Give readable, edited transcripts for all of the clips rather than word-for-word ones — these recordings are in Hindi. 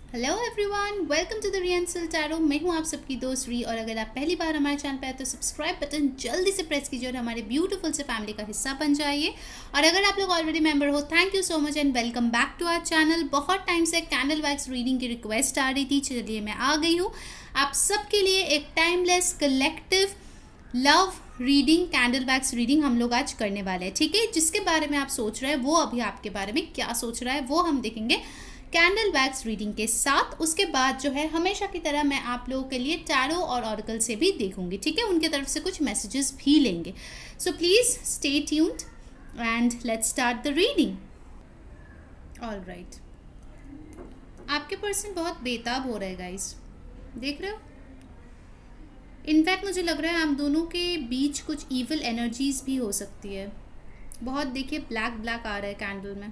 Hello everyone, welcome to the Reansal tarot. मैं हूं आप सबकी दोस्त री, और अगर आप पहली बार हमारे चैनल पे आए तो सब्सक्राइब बटन जल्दी से प्रेस कीजिए और हमारे ब्यूटीफुल से फैमिली का हिस्सा बन जाइए। और अगर आप लोग ऑलरेडी मेंबर हो, thank you so much and welcome back to our channel. बहुत टाइम से कैंडल वैक्स रीडिंग की रिक्वेस्ट आ रही थी, चलिए मैं आ गई हूँ आप सबके लिए। एक timeless collective love reading, candle wax reading हम लोग आज करने वाले हैं, ठीक है। जिसके बारे में आप सोच रहे हैं वो अभी आपके बारे में क्या सोच रहा है वो हम देखेंगे कैंडल वैक्स रीडिंग के साथ। उसके बाद जो है हमेशा की तरह मैं आप लोगों के लिए टैरो और ऑरेकल से भी देखूंगी, ठीक है। उनके तरफ से कुछ मैसेजेस भी लेंगे। So please stay tuned and let's start the reading. All right, आपके पर्सन बहुत बेताब हो रहे हैं गाइस, देख रहे हो। इनफैक्ट मुझे लग रहा है आप दोनों के बीच कुछ ईविल एनर्जीज भी हो सकती है। बहुत देखिए ब्लैक ब्लैक आ रहा है कैंडल में।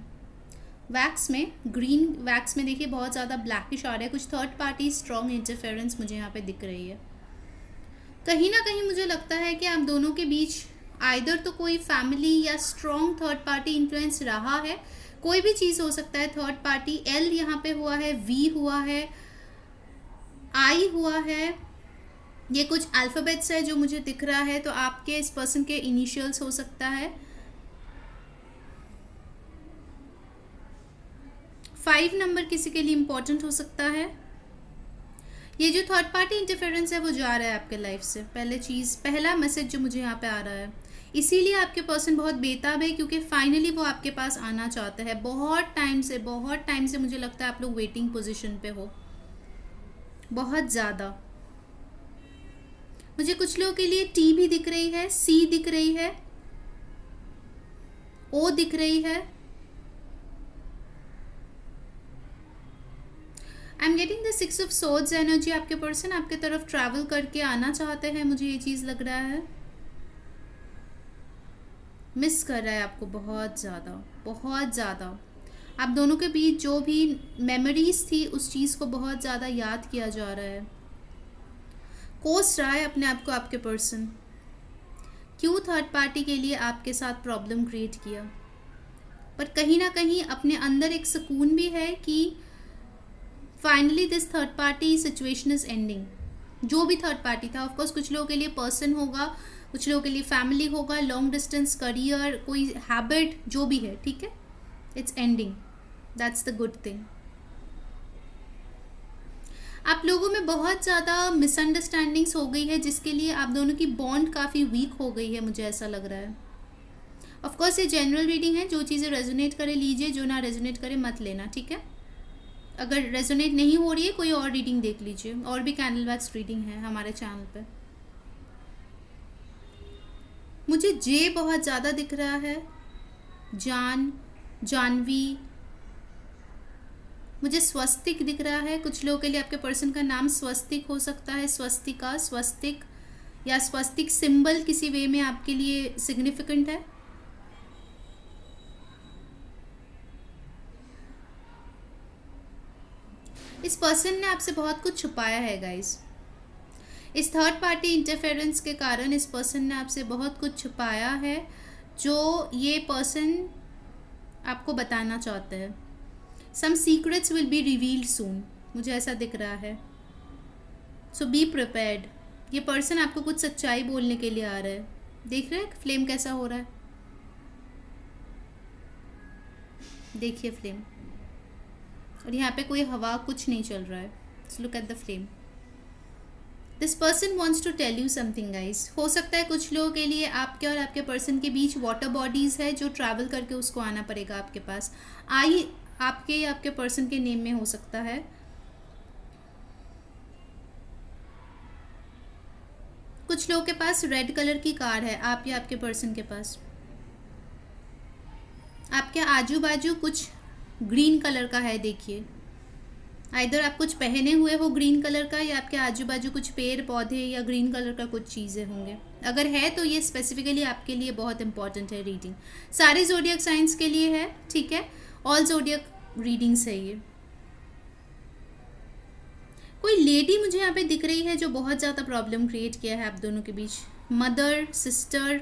वैक्स में, ग्रीन वैक्स में देखिए बहुत ज़्यादा ब्लैकिश आ रहा है। कुछ थर्ड पार्टी स्ट्रॉन्ग इंटरफेरेंस मुझे यहाँ पे दिख रही है। कहीं ना कहीं मुझे लगता है कि आप दोनों के बीच आइदर तो कोई फैमिली या स्ट्रॉन्ग थर्ड पार्टी इन्फ्लुएंस रहा है। कोई भी चीज़ हो सकता है। थर्ड पार्टी एल यहाँ पे हुआ है, वी हुआ है, आई हुआ है। ये कुछ अल्फ़ाबेट्स है जो मुझे दिख रहा है, तो आपके इस पर्सन के इनिशियल्स हो सकता है। 5 नंबर किसी के लिए इम्पोर्टेंट हो सकता है। ये जो थर्ड पार्टी इंटरफेरेंस है वो जा रहा है आपके लाइफ से। पहला मैसेज जो मुझे यहाँ पे आ रहा है, इसीलिए आपके पर्सन बहुत बेताब है, क्योंकि फाइनली वो आपके पास आना चाहता है। बहुत टाइम से मुझे लगता है आप लोग वेटिंग पोजीशन पे हो, बहुत ज़्यादा। मुझे कुछ लोगों के लिए टी भी दिख रही है, सी दिख रही है, ओ दिख रही है। आई am getting the 6 of swords energy. आपके पर्सन आपके तरफ ट्रैवल करके आना चाहते हैं, मुझे ये चीज़ लग रहा है। मिस कर रहा है आपको बहुत ज़्यादा। आप दोनों के बीच जो भी मेमोरीज थी उस चीज़ को बहुत ज़्यादा याद किया जा रहा है। कोस रहा है अपने आप को आपके पर्सन। क्यों थर्ड पार्टी के लिए आपके साथ प्रॉब्लम क्रिएट किया, पर कहीं ना कहीं अपने अंदर एक सुकून भी है कि finally this third party situation is ending. जो भी थर्ड पार्टी था, ऑफकोर्स कुछ लोगों के लिए पर्सन होगा, कुछ लोगों के लिए फैमिली होगा, लॉन्ग डिस्टेंस, करियर, कोई हैबिट, जो भी है, ठीक है। It's ending, that's the good thing. आप लोगों में बहुत ज़्यादा मिसअंडरस्टैंडिंग्स हो गई है, जिसके लिए आप दोनों की बॉन्ड काफ़ी वीक हो गई है, मुझे ऐसा लग रहा है। ऑफकोर्स ये जनरल रीडिंग है, जो चीज़ें रेजोनेट करे लीजिए, जो ना रेजोनेट करे मत लेना, ठीक है। अगर रेजोनेट नहीं हो रही है कोई और रीडिंग देख लीजिए। और भी कैंडल वैक्स रीडिंग है हमारे चैनल पे। मुझे जे बहुत ज़्यादा दिख रहा है, जान, जानवी। मुझे स्वस्तिक दिख रहा है। कुछ लोगों के लिए आपके पर्सन का नाम स्वस्तिक हो सकता है, स्वस्तिका, स्वस्तिक, या स्वस्तिक सिंबल किसी वे में आपके लिए सिग्निफिकेंट है। इस पर्सन ने आपसे बहुत कुछ छुपाया है गाइस। इस थर्ड पार्टी इंटरफेरेंस के कारण इस पर्सन ने आपसे बहुत कुछ छुपाया है, जो ये पर्सन आपको बताना चाहते हैं। सम सीक्रेट्स विल बी रिवील्ड सून, मुझे ऐसा दिख रहा है। सो बी प्रिपेयर्ड। ये पर्सन आपको कुछ सच्चाई बोलने के लिए आ रहा है। देख रहे हैं फ्लेम कैसा हो रहा है, देखिए फ्लेम। और यहाँ पे कोई हवा कुछ नहीं चल रहा है। Look at the flame. This person wants to tell you something guys. हो सकता है कुछ लोगों के लिए आपके और आपके पर्सन के बीच वाटर बॉडीज़ है, जो ट्रैवल करके उसको आना पड़ेगा आपके पास। आई आपके या आपके पर्सन के नेम में हो सकता है। कुछ लोगों के पास रेड कलर की कार है, आप या आपके पर्सन के पास। आपके आजू बाजू कुछ ग्रीन कलर का है, देखिए। आइदर आप कुछ पहने हुए हो ग्रीन कलर का, या आपके आजू बाजू कुछ पेड़ पौधे या ग्रीन कलर का कुछ चीज़ें होंगे। अगर है तो ये स्पेसिफिकली आपके लिए बहुत इंपॉर्टेंट है रीडिंग। सारे जोडियक साइंस के लिए है, ठीक है। ऑल जोडियक रीडिंग्स है ये। कोई लेडी मुझे यहाँ पे दिख रही है जो बहुत ज़्यादा प्रॉब्लम क्रिएट किया है आप दोनों के बीच। मदर, सिस्टर,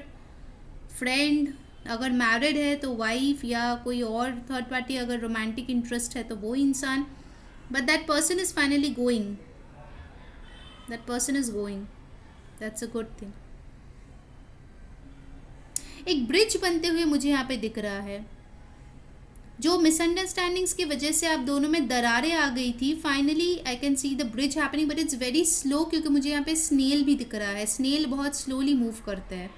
फ्रेंड, अगर मैरिड है तो वाइफ, या कोई और थर्ड पार्टी, अगर रोमांटिक इंटरेस्ट है तो वो इंसान। But that person is finally going, that person is going, that's a good thing. एक ब्रिज बनते हुए मुझे यहाँ पे दिख रहा है। जो मिसअंडरस्टैंडिंग्स की वजह से आप दोनों में दरारें आ गई थी, finally I can see the bridge happening, but it's very slow, क्योंकि मुझे यहाँ पे स्नेल भी दिख रहा है। स्नेल बहुत स्लोली मूव करते हैं,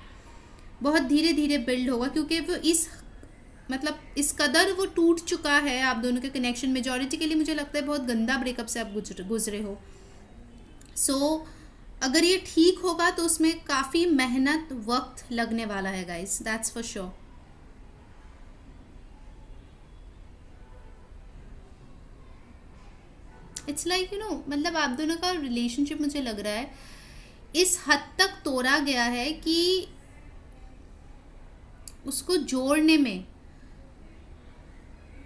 बहुत धीरे धीरे बिल्ड होगा, क्योंकि वो इस कदर वो टूट चुका है आप दोनों के कनेक्शन। मेजॉरिटी के लिए मुझे लगता है बहुत गंदा ब्रेकअप से आप गुजरे हो। सो अगर ये ठीक होगा तो उसमें काफ़ी मेहनत, वक्त लगने वाला है guys, that's for sure. It's like मतलब आप दोनों का रिलेशनशिप मुझे लग रहा है इस हद तक तोड़ा गया है कि उसको जोड़ने में,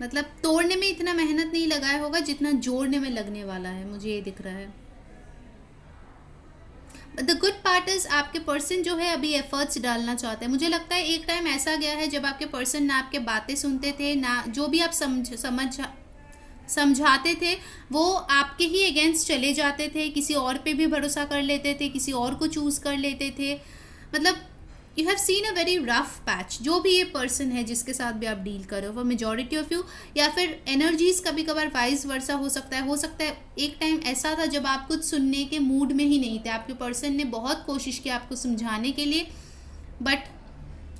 मतलब तोड़ने में इतना मेहनत नहीं लगाया होगा जितना जोड़ने में लगने वाला है, मुझे ये दिख रहा है। द गुड पार्ट इज आपके पर्सन जो है अभी एफर्ट्स डालना चाहते हैं। मुझे लगता है एक टाइम ऐसा गया है जब आपके पर्सन ना आपके बातें सुनते थे, ना जो भी आप समझाते थे वो आपके ही अगेंस्ट चले जाते थे, किसी और पे भी भरोसा कर लेते थे, किसी और को चूज़ कर लेते थे। मतलब you have seen a very rough patch. जो भी ये पर्सन है जिसके साथ भी आप डील कर रहे हो, वो मेजॉरिटी ऑफ यू, या फिर एनर्जीज कभी कभार वाइस वर्सा हो सकता है एक टाइम ऐसा था जब आप कुछ सुनने के मूड में ही नहीं थे। आपके पर्सन ने बहुत कोशिश की आपको समझाने के लिए, बट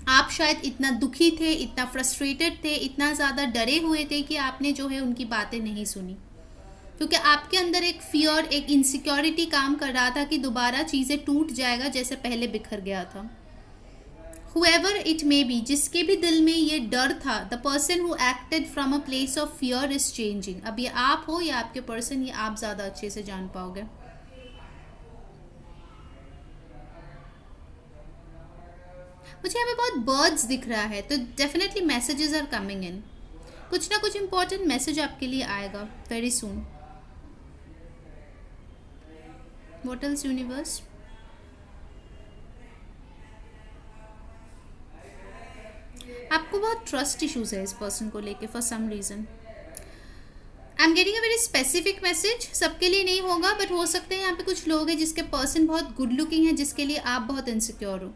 आप शायद इतना दुखी थे, इतना फ्रस्ट्रेटेड थे, इतना ज़्यादा डरे हुए थे कि आपने जो है उनकी बातें नहीं सुनी, क्योंकि आपके अंदर एक फियर, एक इनसिक्योरिटी काम कर रहा था कि दोबारा चीज़ें टूट जाएगा जैसे पहले बिखर गया था। Whoever it may be, जिसके भी दिल में ये डर था, the person who acted from a place of fear is changing। अब ये आप हो या आपके पर्सन, ये आप ज़्यादा अच्छे से जान पाओगे। मुझे यहाँ पे बहुत बर्ड्स दिख रहा है, तो definitely messages are coming in. कुछ ना कुछ इंपॉर्टेंट मैसेज आपके लिए आएगा very soon. What else universe? आपको बहुत ट्रस्ट इश्यूज है इस पर्सन को लेके for some reason. I am getting a very specific message, सबके लिए नहीं होगा, बट हो सकते हैं यहाँ पे कुछ लोग हैं जिसके पर्सन बहुत गुड लुकिंग है, जिसके लिए आप बहुत इनसिक्योर हो।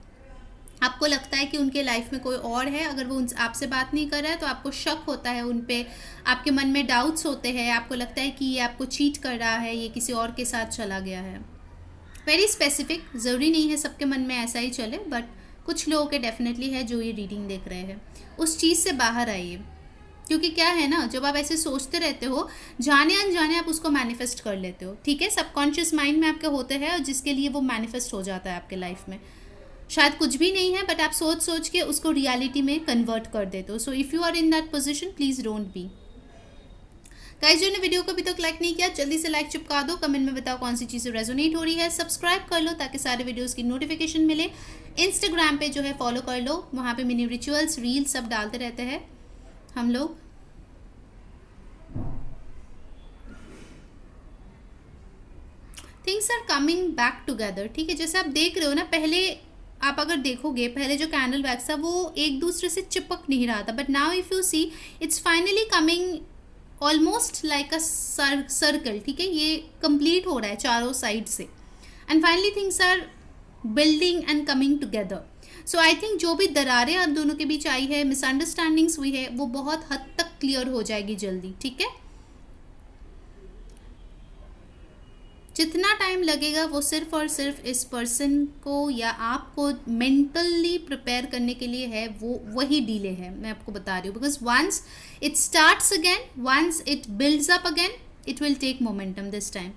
आपको लगता है कि उनके लाइफ में कोई और है, अगर वो आपसे बात नहीं कर रहा है तो आपको शक होता है उन पे, आपके मन में डाउट्स होते हैं, आपको लगता है कि ये आपको चीट कर रहा है, ये किसी और के साथ चला गया है। वेरी स्पेसिफिक, ज़रूरी नहीं है सबके मन में ऐसा ही चले, बट कुछ लोगों के डेफिनेटली है जो ये रीडिंग देख रहे हैं। उस चीज़ से बाहर आइए, क्योंकि क्या है ना, जब आप ऐसे सोचते रहते हो, जाने अनजाने आप उसको मैनिफेस्ट कर लेते हो, ठीक है। सबकॉन्शियस माइंड में आपके होते हैं और जिसके लिए वो मैनिफेस्ट हो जाता है आपके लाइफ में। शायद कुछ भी नहीं है, बट आप सोच सोच के उसको रियलिटी में कन्वर्ट कर देते हो। So if you are in that position, please don't be. Guys, जो ने वीडियो को अभी तक लाइक नहीं किया, जल्दी से लाइक चिपका दो, कमेंट में बताओ कौन सी चीज़ें रेजोनेट हो रही है, सब्सक्राइब कर लो ताकि सारे वीडियोस की नोटिफिकेशन मिले। इंस्टाग्राम पे जो है फॉलो कर लो, वहाँ पे मिनी रिचुअल्स, रील्स सब डालते रहते हैं हम लोग। Things are coming back together, ठीक है। जैसे आप देख रहे हो ना, पहले आप अगर देखोगे, पहले जो कैंडल वैक्स था वो एक दूसरे से चिपक नहीं रहा था, but now if you see it's finally coming almost like a circle, ठीक है। ये कंप्लीट हो रहा है चारों साइड से, and finally things are building and coming together. So I think जो भी दरारें आप दोनों के बीच आई है, मिसअंडरस्टैंडिंग्स हुई है, वो बहुत हद तक क्लियर हो जाएगी जल्दी, ठीक है। जितना टाइम लगेगा वो सिर्फ और सिर्फ इस पर्सन को या आपको मेंटली प्रिपेयर करने के लिए है, वो वही डिले है, मैं आपको बता रही हूँ। Because once it starts again, once it builds up again, it will take momentum this time.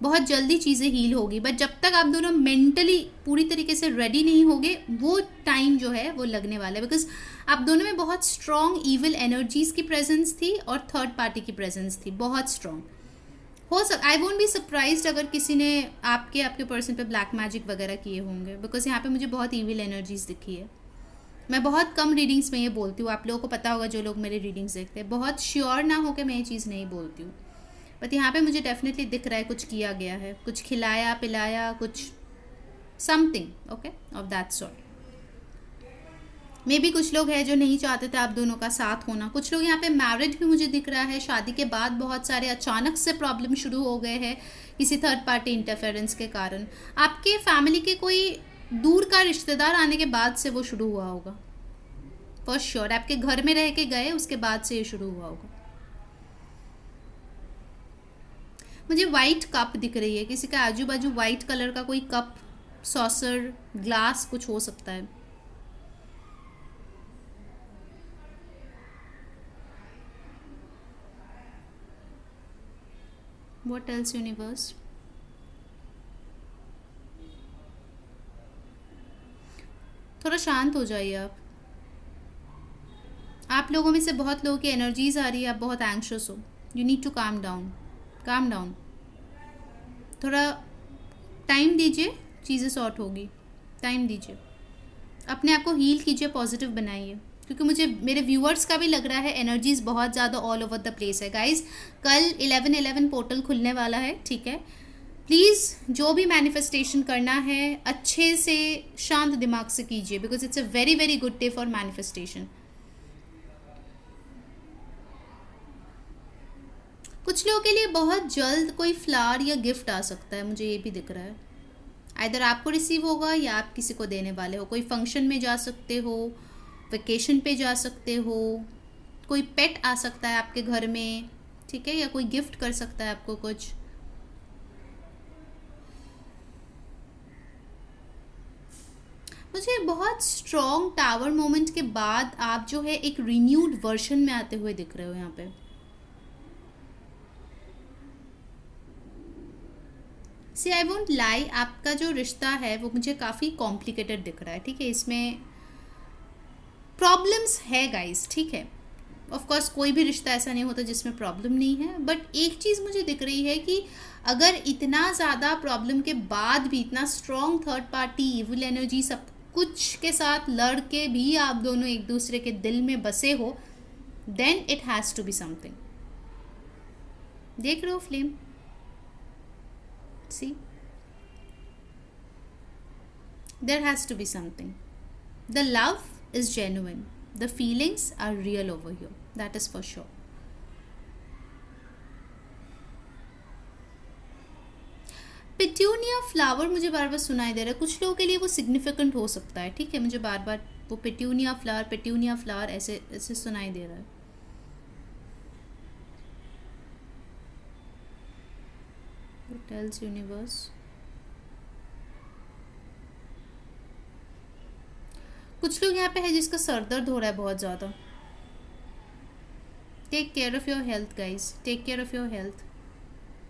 बहुत जल्दी चीज़ें हील होगी, बट जब तक आप दोनों मेंटली पूरी तरीके से रेडी नहीं होगे, वो टाइम जो है वो लगने वाला है। बिकॉज आप दोनों में बहुत स्ट्रॉन्ग ईविल एनर्जीज की प्रेजेंस थी और थर्ड पार्टी की प्रेजेंस थी, बहुत strong. I won't be surprised अगर किसी ने आपके पर्सन पे ब्लैक मैजिक वगैरह किए होंगे, बिकॉज यहाँ पे मुझे बहुत ईविल एनर्जीज दिखी है। मैं बहुत कम रीडिंग्स में ये बोलती हूँ, आप लोगों को पता होगा जो लोग मेरे रीडिंग्स देखते हैं, बहुत श्योर ना हो के मैं ये चीज़ नहीं बोलती हूँ, बट यहाँ पे मुझे डेफिनेटली दिख रहा है कुछ किया गया है, कुछ खिलाया पिलाया, कुछ something okay of that sort. मे भी कुछ लोग हैं जो नहीं चाहते थे आप दोनों का साथ होना। कुछ लोग यहाँ पे मैरिड भी मुझे दिख रहा है, शादी के बाद बहुत सारे अचानक से प्रॉब्लम शुरू हो गए हैं किसी थर्ड पार्टी इंटरफेरेंस के कारण। आपके फैमिली के कोई दूर का रिश्तेदार आने के बाद से वो शुरू हुआ होगा, फॉर श्योर। आपके घर में रह के गए उसके बाद से ये शुरू हुआ होगा। मुझे वाइट कप दिख रही है, किसी का आजू बाजू वाइट कलर का कोई कप, सॉसर, ग्लास कुछ हो सकता है। What else universe? थोड़ा शांत हो जाइए आप लोगों में से बहुत लोगों की एनर्जीज आ रही है, आप बहुत एंग्शियस हो। You need to calm down, calm down. थोड़ा टाइम दीजिए, चीज़ें सॉर्ट होगी। टाइम दीजिए, अपने आप को हील कीजिए, पॉजिटिव बनाइए, क्योंकि मुझे मेरे व्यूअर्स का भी लग रहा है एनर्जीज बहुत ज़्यादा ऑल ओवर द प्लेस है। गाइज कल 11/11 पोर्टल खुलने वाला है, ठीक है। प्लीज़ जो भी मैनिफेस्टेशन करना है अच्छे से शांत दिमाग से कीजिए, because it's a very very good day for manifestation. कुछ लोगों के लिए बहुत जल्द कोई फ्लावर या गिफ्ट आ सकता है, मुझे ये भी दिख रहा है। आइदर आपको रिसीव होगा या आप किसी को देने वाले हो। कोई फंक्शन में जा सकते हो, वेकेशन पे जा सकते हो, कोई पेट आ सकता है आपके घर में, ठीक है, या कोई गिफ्ट कर सकता है आपको कुछ। मुझे बहुत स्ट्रॉन्ग टावर मोमेंट के बाद आप जो है एक रिन्यूड वर्जन में आते हुए दिख रहे हो यहाँ पे। सी आई वोंट लाई, आपका जो रिश्ता है वो मुझे काफ़ी कॉम्प्लिकेटेड दिख रहा है, ठीक है। इसमें प्रॉब्लम्स है गाइस, ठीक है। ऑफ कोर्स कोई भी रिश्ता ऐसा नहीं होता जिसमें प्रॉब्लम नहीं है, बट एक चीज़ मुझे दिख रही है कि अगर इतना ज़्यादा प्रॉब्लम के बाद भी इतना strong third party evil energy सब कुछ के साथ लड़ के भी आप दोनों एक दूसरे के दिल में बसे हो, then it has to be something. देख रहे हो flame, see, there has to be something. The love is genuine, the feelings are real over here, that is for sure. Petunia flower मुझे बार बार सुनाई दे रहा है, कुछ लोगों के लिए वो सिग्निफिकेंट हो सकता है, ठीक है। मुझे बार बार वो पेट्यूनिया फ्लावर ऐसे ऐसे सुनाई दे रहा है। What else universe? कुछ लोग यहाँ पे है जिसका सर दर्द हो रहा है बहुत ज़्यादा। Take care of your health guys, take care of your health.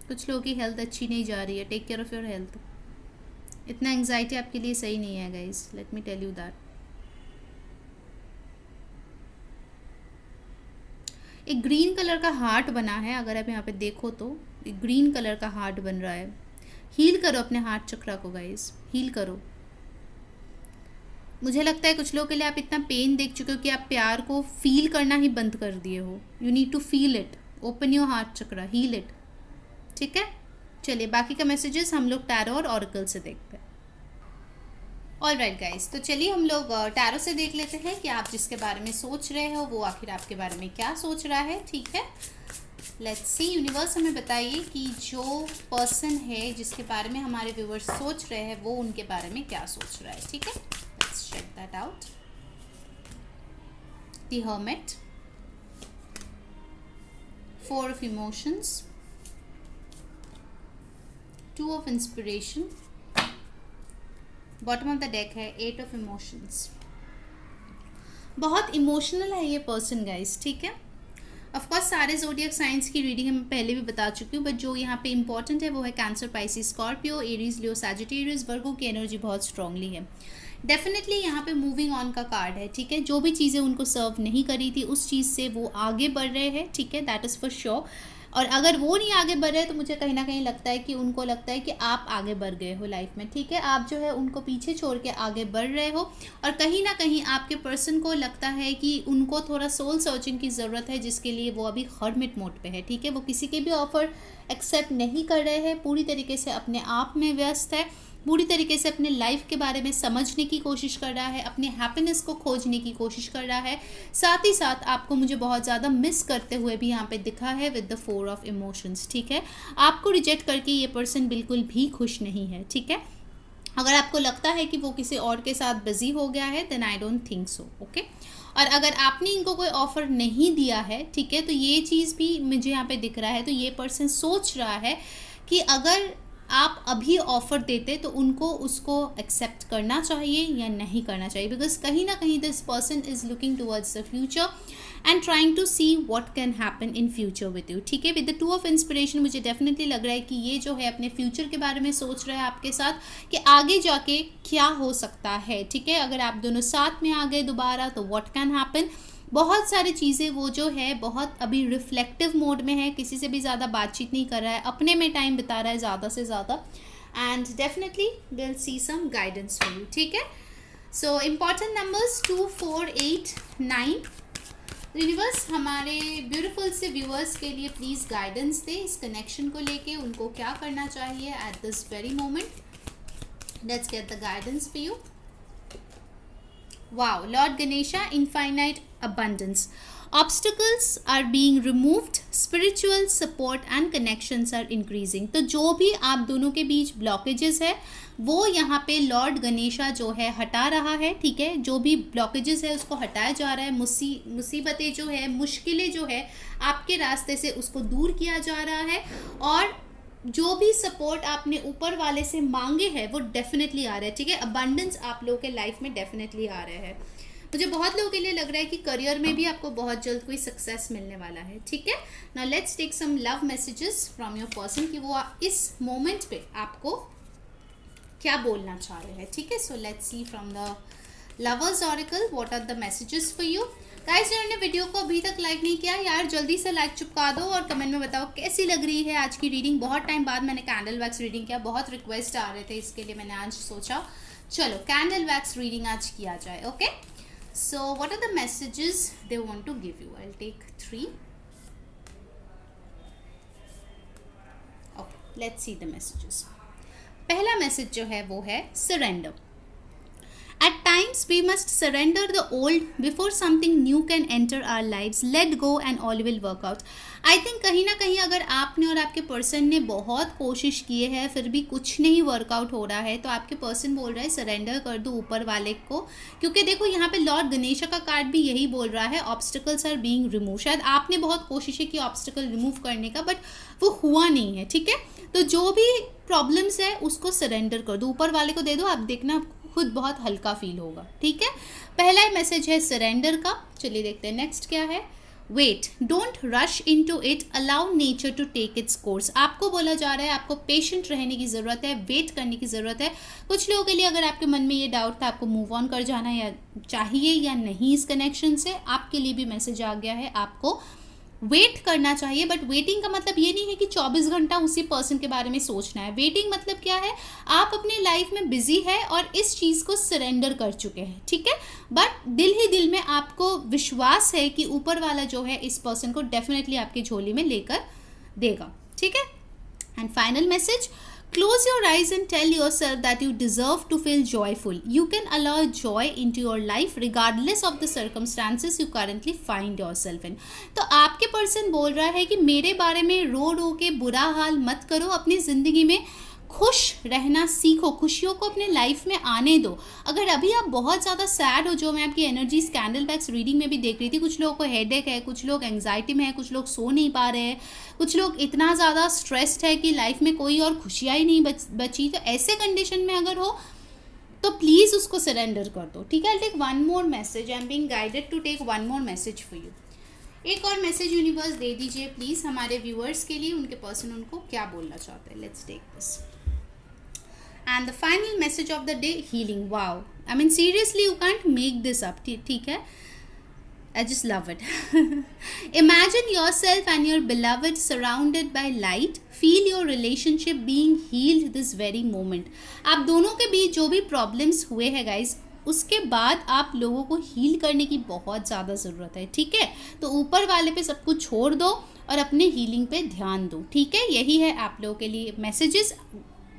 कुछ लोगों की हेल्थ अच्छी नहीं जा रही है, take care of your health. इतना एंग्जाइटी आपके लिए सही नहीं है guys, let me tell you that. एक ग्रीन कलर का हार्ट बना है, अगर आप यहाँ पे देखो तो एक ग्रीन कलर का हार्ट बन रहा है। हील करो अपने हार्ट चक्रा को गाइज, हील करो। मुझे लगता है कुछ लोगों के लिए आप इतना पेन देख चुके हो कि आप प्यार को फील करना ही बंद कर दिए हो। You need to feel it, open your heart chakra, heal it, ठीक है। चलिए बाकी का मैसेजेस हम लोग टैरो और ऑरेकल से देखते हैं। ऑलराइट गाइस, तो चलिए हम लोग टैरो से देख लेते हैं कि आप जिसके बारे में सोच रहे हो वो आखिर आपके बारे में क्या सोच रहा है, ठीक है। लेट्स सी, यूनिवर्स हमें बताइए कि जो पर्सन है जिसके बारे में हमारे व्यूअर्स सोच रहे हैं वो उनके बारे में क्या सोच रहा है, ठीक है। Let's check that out. The hermit, 4 of emotions, 2 of inspiration, bottom of the deck है 8 ऑफ इमोशंस। बहुत इमोशनल है ये पर्सन गाइस, ठीक है। ऑफकोर्स सारे ज़ोडिएक साइंस की रीडिंग मैं पहले भी बता चुकी हूँ, बट जो यहाँ पे इंपॉर्टेंट है वो है कैंसर, पाइसिस, स्कॉर्पियो, एरीज, लियो, सैजिटेरियस, वर्गो की एनर्जी बहुत स्ट्रांगली है। डेफिनेटली यहाँ पे मूविंग ऑन का कार्ड है, ठीक है। जो भी चीज़ें उनको सर्व नहीं करी थी उस चीज़ से वो आगे बढ़ रहे हैं, ठीक है, दैट इज़ फॉर श्योर। और अगर वो नहीं आगे बढ़ रहे तो मुझे कहीं ना कहीं लगता है कि उनको लगता है कि आप आगे बढ़ गए हो लाइफ में, ठीक है। आप जो है उनको पीछे छोड़ के आगे बढ़ रहे हो, और कहीं ना कहीं आपके पर्सन को लगता है कि उनको थोड़ा सोल सर्चिंग की ज़रूरत है, जिसके लिए वो अभी हर्मिट मोड पे है, ठीक है। वो किसी के भी ऑफर एक्सेप्ट नहीं कर रहे हैं, पूरी तरीके से अपने आप में व्यस्त है। पूरी तरीके से अपने लाइफ के बारे में समझने की कोशिश कर रहा है, अपने हैप्पीनेस को खोजने की कोशिश कर रहा है। साथ ही साथ आपको मुझे बहुत ज़्यादा मिस करते हुए भी यहाँ पे दिखा है विद द 4 ऑफ इमोशंस। ठीक है, आपको रिजेक्ट करके ये पर्सन बिल्कुल भी खुश नहीं है। ठीक है, अगर आपको लगता है कि वो किसी और के साथ बिजी हो गया है then I don't think so. Okay, और अगर आपने इनको कोई ऑफ़र नहीं दिया है, ठीक है, तो ये चीज़ भी मुझे यहाँ पे दिख रहा है। तो ये पर्सन सोच रहा है कि अगर आप अभी ऑफ़र देते तो उनको उसको एक्सेप्ट करना चाहिए या नहीं करना चाहिए, बिकॉज कहीं ना कहीं this person is looking towards the future and trying to see what can happen in future with you. ठीक है, विद द 2 ऑफ इंस्पिरेशन मुझे डेफिनेटली लग रहा है कि ये जो है अपने फ्यूचर के बारे में सोच रहा है आपके साथ कि आगे जाके क्या हो सकता है। ठीक है, अगर आप दोनों साथ में आ गए दोबारा तो व्हाट कैन हैपन। बहुत सारी चीज़ें वो जो है बहुत अभी रिफ्लेक्टिव मोड में है, किसी से भी ज़्यादा बातचीत नहीं कर रहा है, अपने में टाइम बिता रहा है ज़्यादा से ज़्यादा, and definitely will see some guidance for you. ठीक है, सो इम्पॉर्टेंट नंबर्स 2, 4, 8, 9। यूनिवर्स हमारे ब्यूटीफुल से व्यूअर्स के लिए प्लीज़ गाइडेंस दे इस कनेक्शन को लेके, उनको क्या करना चाहिए at this very moment. Let's get the guidance for you. Wow, Lord Ganesha, infinite abundance. Obstacles are being removed, spiritual support and connections are increasing. तो जो भी आप दोनों के बीच ब्लॉकेजेस है वो यहाँ पे लॉर्ड गणेशा जो है हटा रहा है। ठीक है, जो भी ब्लॉकेजेस है उसको हटाया जा रहा है, मुसीबतें जो है, मुश्किलें जो है आपके रास्ते से उसको दूर किया जा रहा है, और जो भी सपोर्ट आपने ऊपर वाले से मांगे हैं वो डेफिनेटली आ रहा है। ठीक है, अबंडेंस आप लोगों के लाइफ में डेफिनेटली आ रहा है। मुझे बहुत लोगों के लिए लग रहा है कि करियर में भी आपको बहुत जल्द कोई सक्सेस मिलने वाला है। ठीक है, now let's take some love messages from your person कि वो इस मोमेंट पे आपको क्या बोलना चाह रहे हैं। ठीक है, so let's see from the lovers oracle what are the messages for you. Guys, जिन्होंने वीडियो को अभी तक लाइक नहीं किया यार जल्दी से लाइक चिपका दो और कमेंट में बताओ कैसी लग रही है आज की रीडिंग। बहुत टाइम बाद मैंने कैंडल वैक्स रीडिंग किया, बहुत रिक्वेस्ट आ रहे थे, इसके लिए मैंने आज सोचा चलो कैंडल वैक्स रीडिंग आज किया जाए। Okay, so what are the messages they want to give you. I will take 3। Okay, let's see the messages. पहला मैसेज जो है वो है surrender. At times we must surrender the old before something new can enter our lives. Let go and all will work out. I think कहीं ना कहीं अगर आपने और आपके पर्सन ने बहुत कोशिश किए है फिर भी कुछ नहीं वर्कआउट हो रहा है तो आपके पर्सन बोल रहा है सरेंडर कर दो ऊपर वाले को, क्योंकि देखो यहाँ पे लॉर्ड गणेशा का कार्ड भी यही बोल रहा है, ऑब्स्टिकल्स आर बीइंग रिमूव। शायद आपने बहुत कोशिश की ऑब्स्टिकल रिमूव करने का बट वो हुआ नहीं है। ठीक है, तो जो भी प्रॉब्लम्स है उसको सरेंडर कर दो, ऊपर वाले को दे दो, आप देखना खुद बहुत हल्का फील होगा। ठीक है, पहला मैसेज है सरेंडर का। चलिए देखते हैं नेक्स्ट क्या है। Wait, don't rush into it, allow nature to take its course. आपको बोला जा रहा है आपको पेशेंट रहने की ज़रूरत है, वेट करने की ज़रूरत है। कुछ लोगों के लिए अगर आपके मन में ये डाउट था आपको मूव ऑन कर जाना या चाहिए या नहीं इस कनेक्शन से, आपके लिए भी मैसेज आ गया है, आपको वेट करना चाहिए। बट वेटिंग का मतलब ये नहीं है कि 24 घंटा उसी पर्सन के बारे में सोचना है। वेटिंग मतलब क्या है, आप अपने लाइफ में बिजी है और इस चीज़ को सरेंडर कर चुके हैं। ठीक है, बट दिल ही दिल में आपको विश्वास है कि ऊपर वाला जो है इस पर्सन को डेफिनेटली आपकी झोली में लेकर देगा। ठीक है, and final message, close your eyes and tell yourself that you deserve to feel joyful. You can allow joy into your life regardless of the circumstances you currently find yourself in. तो आपके पर्सन बोल रहा है कि मेरे बारे में रो रो के बुरा हाल मत करो, अपनी ज़िंदगी में खुश रहना सीखो, खुशियों को अपने लाइफ में आने दो। अगर अभी आप बहुत ज़्यादा सैड हो, जो मैं आपकी एनर्जी कैंडल बैक्स रीडिंग में भी देख रही थी, कुछ लोगों को हेडेक है, कुछ लोग एंग्जाइटी में है, कुछ लोग सो नहीं पा रहे हैं, कुछ लोग इतना ज़्यादा स्ट्रेस्ड है कि लाइफ में कोई और खुशियाँ ही नहीं बची, तो ऐसे कंडीशन में अगर हो तो प्लीज़ उसको सरेंडर कर दो। ठीक है, I take one more message, I am being guided to take one more message for you. एक और मैसेज यूनिवर्स दे दीजिए प्लीज़ हमारे व्यूअर्स के लिए, उनके पर्सन उनको क्या बोलना चाहते हैं। Let's take this. And the final message of the day, healing. Wow, I mean seriously you can't make this up. ठीक है, I just love it. Imagine yourself and your beloved surrounded by light. Feel your relationship being healed this very moment. आप दोनों के बीच जो भी प्रॉब्लम्स हुए हैं गाइज, उसके बाद आप लोगों को हील करने की बहुत ज़्यादा ज़रूरत है। ठीक है, तो ऊपर वाले पे सब कुछ छोड़ दो और अपने हीलिंग पे ध्यान दो। ठीक है, यही है आप लोगों के लिए मैसेजेस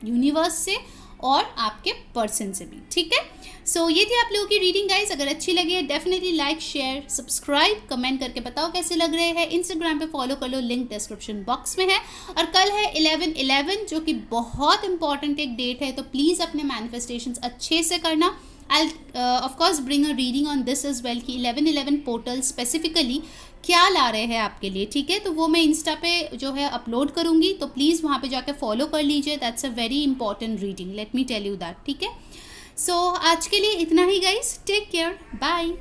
यूनिवर्स से, और आपके पर्सन से भी, ठीक है। सो ये थी आप लोगों की रीडिंग गाइस। अगर अच्छी लगी है definitely like, share, subscribe, comment करके बताओ कैसे लग रहे हैं। इंस्टाग्राम पे फॉलो कर लो, लिंक डिस्क्रिप्शन बॉक्स में है। और कल है 11/11 जो कि बहुत इंपॉर्टेंट एक डेट है, तो प्लीज़ अपने मैनिफेस्टेशंस अच्छे से करना। I of course bring a reading on this as well कि 11/11 पोर्टल स्पेसिफिकली क्या ला रहे हैं आपके लिए, ठीक है। तो वो मैं इंस्टा पे जो है अपलोड करूँगी, तो प्लीज़ वहाँ पे जाके फॉलो कर लीजिए। That's a very important reading, let me tell you that, ठीक है। सो आज के लिए इतना ही गाइस, टेक केयर, बाय।